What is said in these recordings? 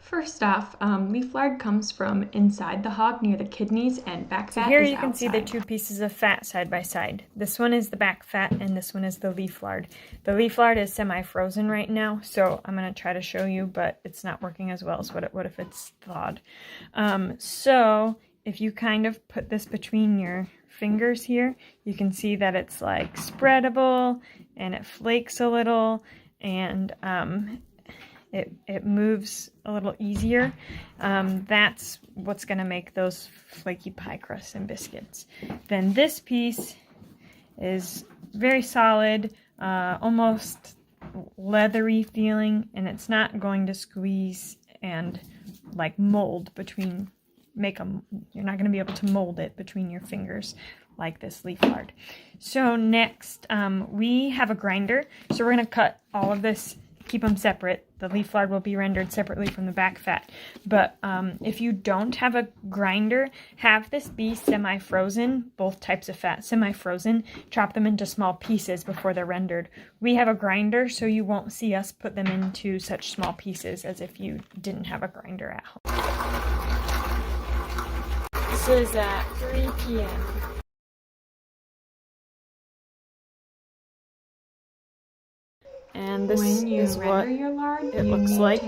First off, leaf lard comes from inside the hog near the kidneys, and back So fat here is you can see the outside. two pieces of fat side by side. This one is the back fat and this one is the leaf lard. The leaf lard is semi-frozen right now, so I'm going to try to show you, but it's not working as well as what it would if it's thawed. So if you kind of put this between your fingers here, you can see that it's like spreadable and it flakes a little, and it moves a little easier. That's what's going to make those flaky pie crusts and biscuits. Then this piece is very solid, almost leathery feeling, and it's not going to squeeze and like mold between, you're not going to be able to mold it between your fingers like this leaf lard. So next, we have a grinder, so we're going to cut all of this, keep them separate. The leaf lard will be rendered separately from the back fat. But if you don't have a grinder, have this be semi-frozen, both types of fat semi-frozen. Chop them into small pieces before they're rendered. We have a grinder, so you won't see us put them into such small pieces as if you didn't have a grinder at home. This is at 3 p.m. And this is what it looks like.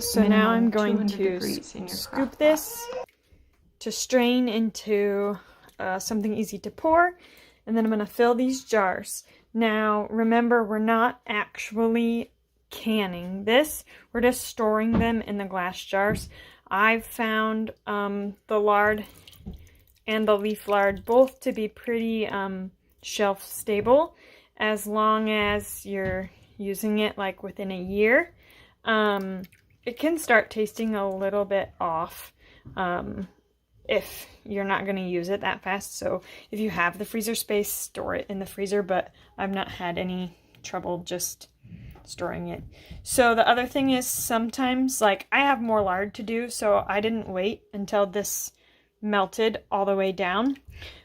So now I'm going to scoop this to strain into something easy to pour, and then I'm going to fill these jars. Now remember, we're not actually canning this, we're just storing them in the glass jars. I've found the lard and the leaf lard both to be pretty shelf stable, as long as you're using it like within a year. It can start tasting a little bit off if you're not going to use it that fast. So if you have the freezer space, store it in the freezer, but I've not had any trouble just storing it. So the other thing is, sometimes like I have more lard to do, so I didn't wait until this melted all the way down,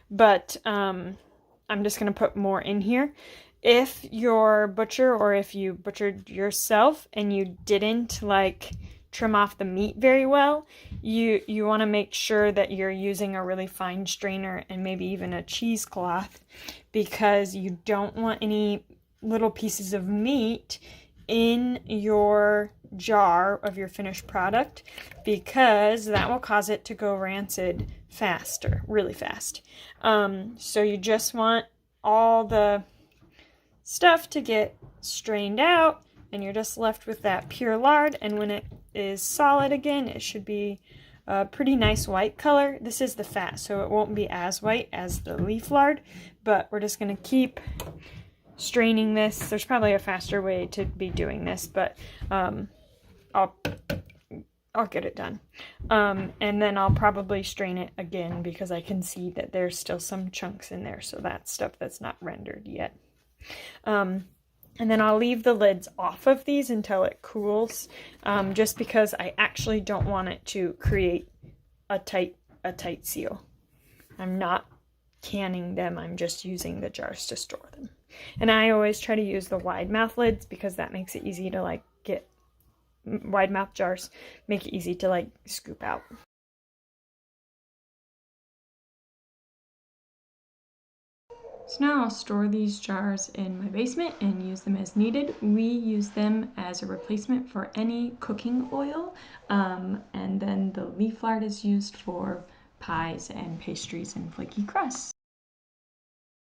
but I'm just going to put more in here. If you're butcher, or if you butchered yourself and you didn't like trim off the meat very well, you want to make sure that you're using a really fine strainer and maybe even a cheesecloth, because you don't want any little pieces of meat in your jar of your finished product, because that will cause it to go rancid faster, really fast. So you just want all the stuff to get strained out, and you're just left with that pure lard. And when it is solid again, it should be a pretty nice white color. This is the fat, so it won't be as white as the leaf lard, but we're just going to keep straining this. There's probably a faster way to be doing this, but I'll get it done. And then I'll probably strain it again, because I can see that there's still some chunks in there, so that's stuff that's not rendered yet. And then I'll leave the lids off of these until it cools, just because I actually don't want it to create a tight seal. I'm not canning them, I'm just using the jars to store them. And I always try to use the wide mouth lids, because that makes it easy to like get wide mouth jars, make it easy to like scoop out. So now I'll store these jars in my basement and use them as needed. We use them as a replacement for any cooking oil, and then the leaf lard is used for pies and pastries and flaky crusts.